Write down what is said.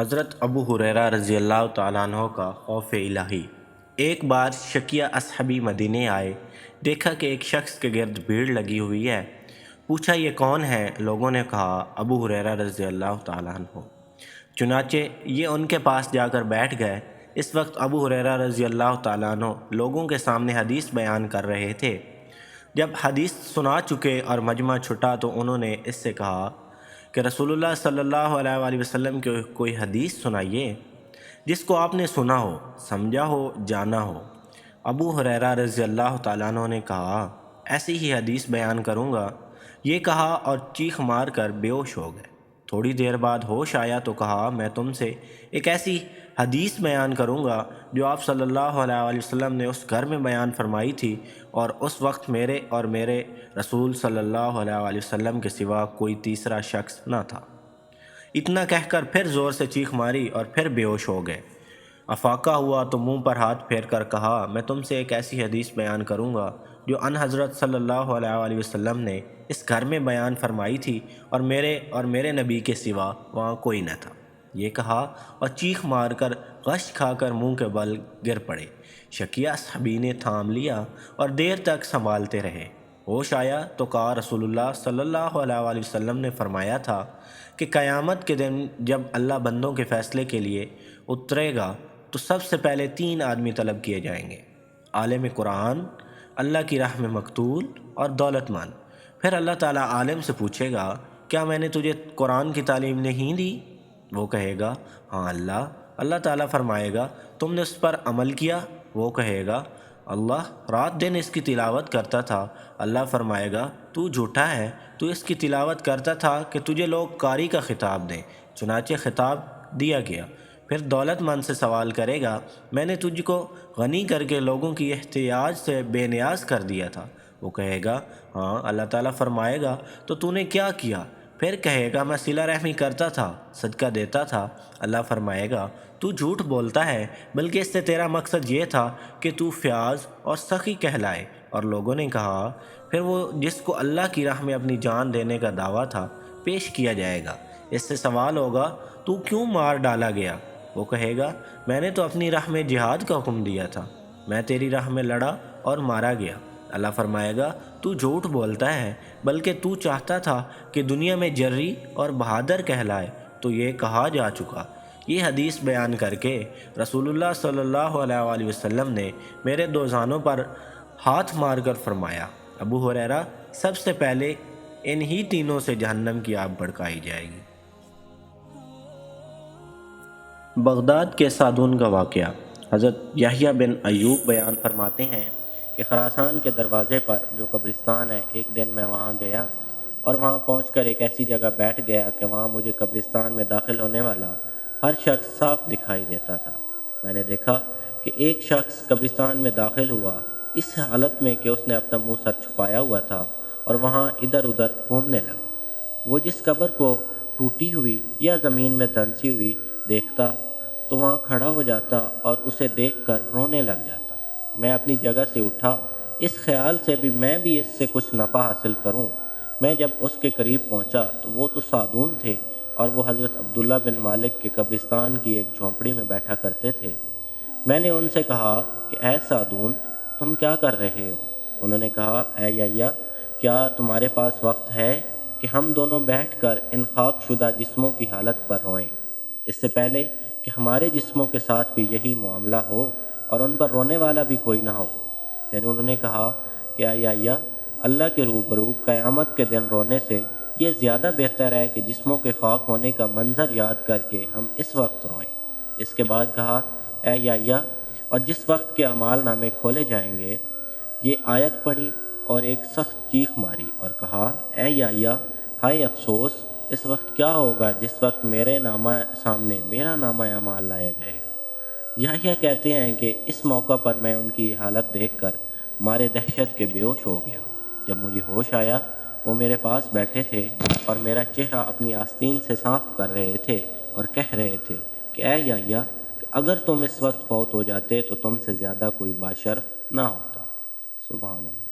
حضرت ابو ہریرہ رضی اللہ تعالیٰ عنہ کا خوف الہی۔ ایک بار شکیہ اصحابی مدینے آئے، دیکھا کہ ایک شخص کے گرد بھیڑ لگی ہوئی ہے۔ پوچھا یہ کون ہے؟ لوگوں نے کہا ابو ہریرہ رضی اللہ تعالیٰ عنہ۔ چنانچہ یہ ان کے پاس جا کر بیٹھ گئے۔ اس وقت ابو ہریرہ رضی اللہ تعالیٰ عنہ لوگوں کے سامنے حدیث بیان کر رہے تھے۔ جب حدیث سنا چکے اور مجمع چھٹا تو انہوں نے اس سے کہا کہ رسول اللہ صلی اللہ علیہ وآلہ وسلم کی کوئی حدیث سنائیے جس کو آپ نے سنا ہو، سمجھا ہو، جانا ہو۔ ابو ہریرہ رضی اللہ تعالیٰ عنہ نے کہا ایسی ہی حدیث بیان کروں گا۔ یہ کہا اور چیخ مار کر بے ہوش ہو گئے۔ تھوڑی دیر بعد ہوش آیا تو کہا میں تم سے ایک ایسی حدیث بیان کروں گا جو آپ صلی اللہ علیہ وآلہ وسلم نے اس گھر میں بیان فرمائی تھی، اور اس وقت میرے اور میرے رسول صلی اللہ علیہ وآلہ وسلم کے سوا کوئی تیسرا شخص نہ تھا۔ اتنا کہہ کر پھر زور سے چیخ ماری اور پھر بے ہوش ہو گئے۔ افاقہ ہوا تو منہ پر ہاتھ پھیر کر کہا میں تم سے ایک ایسی حدیث بیان کروں گا جو ان حضرت صلی اللہ علیہ وآلہ وسلم نے اس گھر میں بیان فرمائی تھی، اور میرے نبی کے سوا وہاں کوئی نہ تھا۔ یہ کہا اور چیخ مار کر غش کھا کر منہ کے بل گر پڑے۔ شکیہ اصحابی نے تھام لیا اور دیر تک سنبھالتے رہے۔ ہوش آیا تو کہا رسول اللہ صلی اللہ علیہ وآلہ وسلم نے فرمایا تھا کہ قیامت کے دن جب اللہ بندوں کے فیصلے کے لیے اترے گا تو سب سے پہلے 3 آدمی طلب کیے جائیں گے: عالم قرآن، اللہ کی راہ میں مقتول اور دولت مند۔ پھر اللہ تعالیٰ عالم سے پوچھے گا کیا میں نے تجھے قرآن کی تعلیم نہیں دی؟ وہ کہے گا ہاں اللہ۔ اللہ تعالیٰ فرمائے گا تم نے اس پر عمل کیا؟ وہ کہے گا اللہ، رات دن اس کی تلاوت کرتا تھا۔ اللہ فرمائے گا تو جھوٹا ہے، تو اس کی تلاوت کرتا تھا کہ تجھے لوگ قاری کا خطاب دیں، چنانچہ خطاب دیا گیا۔ پھر دولت مند سے سوال کرے گا میں نے تجھ کو غنی کر کے لوگوں کی احتیاج سے بے نیاز کر دیا تھا۔ وہ کہے گا ہاں۔ اللہ تعالیٰ فرمائے گا تو نے کیا کیا؟ پھر کہے گا میں صلہ رحمی کرتا تھا، صدقہ دیتا تھا۔ اللہ فرمائے گا تو جھوٹ بولتا ہے، بلکہ اس سے تیرا مقصد یہ تھا کہ تو فیاض اور سخی کہلائے۔ اور لوگوں نے کہا پھر وہ جس کو اللہ کی راہ میں اپنی جان دینے کا دعویٰ تھا پیش کیا جائے گا۔ اس سے سوال ہوگا تو کیوں مار ڈالا گیا؟ وہ کہے گا میں نے تو اپنی راہ میں جہاد کا حکم دیا تھا، میں تیری راہ میں لڑا اور مارا گیا۔ اللہ فرمائے گا تو جھوٹ بولتا ہے، بلکہ تو چاہتا تھا کہ دنیا میں جری اور بہادر کہلائے۔ تو یہ کہا جا چکا۔ یہ حدیث بیان کر کے رسول اللہ صلی اللہ علیہ وآلہ وسلم نے میرے 2 زانوں پر ہاتھ مار کر فرمایا ابو ہریرہ سب سے پہلے انہی تینوں سے جہنم کی آگ بھڑکائی جائے گی۔ بغداد کے سادون کا واقعہ۔ حضرت یحییٰ بن ایوب بیان فرماتے ہیں کہ خراسان کے دروازے پر جو قبرستان ہے، ایک دن میں وہاں گیا اور وہاں پہنچ کر ایک ایسی جگہ بیٹھ گیا کہ وہاں مجھے قبرستان میں داخل ہونے والا ہر شخص صاف دکھائی دیتا تھا۔ میں نے دیکھا کہ ایک شخص قبرستان میں داخل ہوا اس حالت میں کہ اس نے اپنا منہ سر چھپایا ہوا تھا اور وہاں ادھر ادھر گھومنے لگا۔ وہ جس قبر کو ٹوٹی ہوئی یا زمین میں دھنسی ہوئی دیکھتا تو وہاں کھڑا ہو جاتا اور اسے دیکھ کر رونے لگ جاتا۔ میں اپنی جگہ سے اٹھا اس خیال سے میں بھی اس سے کچھ نفع حاصل کروں۔ میں جب اس کے قریب پہنچا تو وہ تو سادون تھے اور وہ حضرت عبداللہ بن مالک کے قبرستان کی ایک جھونپڑی میں بیٹھا کرتے تھے۔ میں نے ان سے کہا کہ اے سادون، تم کیا کر رہے ہو؟ انہوں نے کہا اے یحییٰ، کیا تمہارے پاس وقت ہے کہ ہم دونوں بیٹھ کر ان خاک شدہ جسموں کی حالت پر روئیں، اس سے پہلے کہ ہمارے جسموں کے ساتھ بھی یہی معاملہ ہو اور ان پر رونے والا بھی کوئی نہ ہو؟ پھر انہوں نے کہا کہ اے یحییٰ، اللہ کے روبرو قیامت کے دن رونے سے یہ زیادہ بہتر ہے کہ جسموں کے خاک ہونے کا منظر یاد کر کے ہم اس وقت روئیں۔ اس کے بعد کہا اے یحییٰ، اور جس وقت کے اعمال نامے کھولے جائیں گے، یہ آیت پڑھی اور ایک سخت چیخ ماری اور کہا اے یحییٰ، ہائے افسوس، اس وقت کیا ہوگا جس وقت میرے نامہ سامنے میرا نامہ اعمال لایا جائے گا۔ یحییٰ کہتے ہیں کہ اس موقع پر میں ان کی حالت دیکھ کر مارے دہشت کے بے ہوش ہو گیا۔ جب مجھے ہوش آیا وہ میرے پاس بیٹھے تھے اور میرا چہرہ اپنی آستین سے صاف کر رہے تھے اور کہہ رہے تھے کہ اے یحییٰ، کہ اگر تم اس وقت فوت ہو جاتے تو تم سے زیادہ کوئی باشرف نہ ہوتا۔ سبحان اللہ۔